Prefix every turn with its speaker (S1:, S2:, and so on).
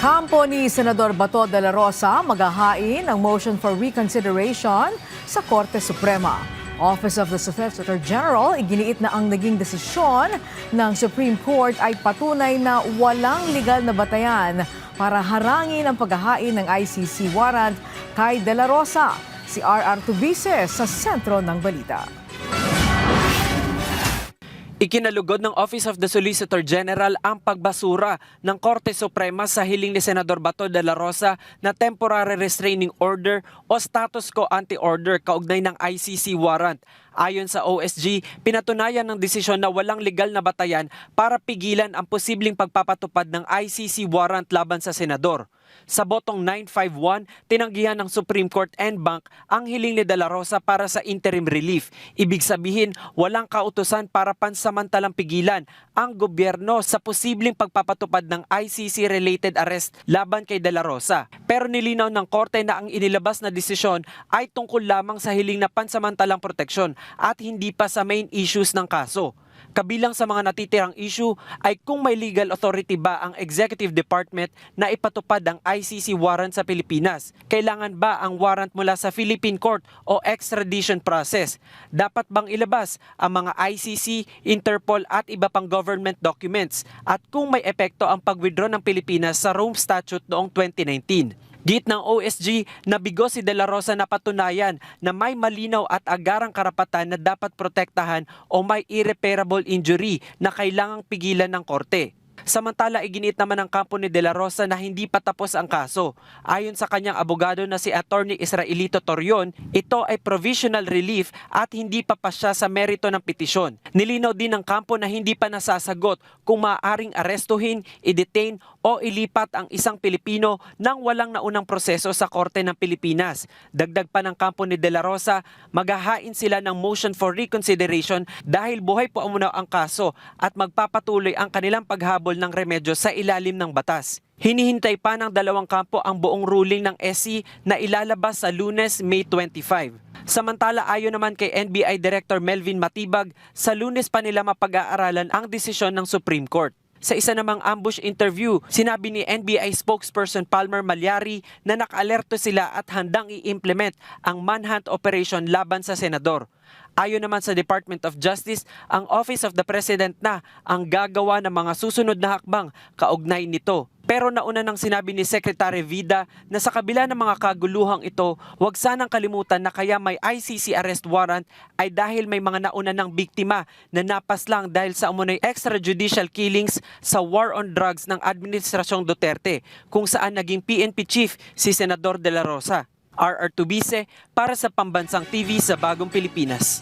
S1: Kampo ni Senador Bato de la Rosa maghahain ng motion for reconsideration sa Korte Suprema. Office of the Solicitor General iginiit na ang naging desisyon ng Supreme Court ay patunay na walang legal na batayan para harangin ang paghahain ng ICC warrant kay de la Rosa. Si R.R. Tubice sa sentro ng balita.
S2: Ikinalugod ng Office of the Solicitor General ang pagbasura ng Korte Suprema sa hiling ni Senador Bato de la Rosa na temporary restraining order o status quo ante order kaugnay ng ICC warrant. Ayon sa OSG, pinatunayan ng desisyon na walang legal na batayan para pigilan ang posibleng pagpapatupad ng ICC warrant laban sa senador. Sa botong 951, tinanggihan ng Supreme Court en banc ang hiling ni de la Rosa para sa interim relief. Ibig sabihin, walang kautusan para pansamantalang pigilan ang gobyerno sa posibleng pagpapatupad ng ICC-related arrest laban kay de la Rosa. Pero nilinaw ng korte na ang inilabas na desisyon ay tungkol lamang sa hiling na pansamantalang proteksyon at hindi pa sa main issues ng kaso. Kabilang sa mga natitirang issue ay kung may legal authority ba ang Executive Department na ipatupad ang ICC warrant sa Pilipinas. Kailangan ba ang warrant mula sa Philippine Court o extradition process? Dapat bang ilabas ang mga ICC, Interpol at iba pang government documents? At kung may epekto ang pag-withdraw ng Pilipinas sa Rome Statute noong 2019? Git ng OSG, nabigo si de la Rosa na patunayan na may malinaw at agarang karapatan na dapat protektahan o may irreparable injury na kailangang pigilan ng korte. Samantala, iginiit naman ng kampo ni de la Rosa na hindi pa tapos ang kaso. Ayon sa kanyang abogado na si Attorney Israelito Torion, ito ay provisional relief at hindi pa siya sa merito ng petisyon. Nilinaw din ng kampo na hindi pa nasasagot kung maaaring arestuhin, i-detain o ilipat ang isang Pilipino nang walang naunang proseso sa Korte ng Pilipinas. Dagdag pa ng kampo ni de la Rosa, maghahain sila ng motion for reconsideration dahil buhay po umuna ang kaso at magpapatuloy ang kanilang paghabol ng remedyo sa ilalim ng batas. Hinihintay pa ng dalawang kampo ang buong ruling ng SC na ilalabas sa Lunes, May 25. Samantala, ayon naman kay NBI Director Melvin Matibag, sa Lunes pa nila mapag-aaralan ang desisyon ng Supreme Court. Sa isa namang ambush interview, sinabi ni NBI spokesperson Palmer Malyari na naka-alerto sila at handang i-implement ang manhunt operation laban sa senador. Ayon naman sa Department of Justice, ang Office of the President na ang gagawa ng mga susunod na hakbang kaugnay nito. Pero nauna nang sinabi ni Secretary Vida na sa kabila ng mga kaguluhang ito, huwag sanang kalimutan na kaya may ICC arrest warrant ay dahil may mga nauna ng biktima na napaslang dahil sa umunay extrajudicial killings sa war on drugs ng Administrasyong Duterte, kung saan naging PNP chief si Senador de la Rosa. R.R. Tubice para sa Pambansang TV sa Bagong Pilipinas.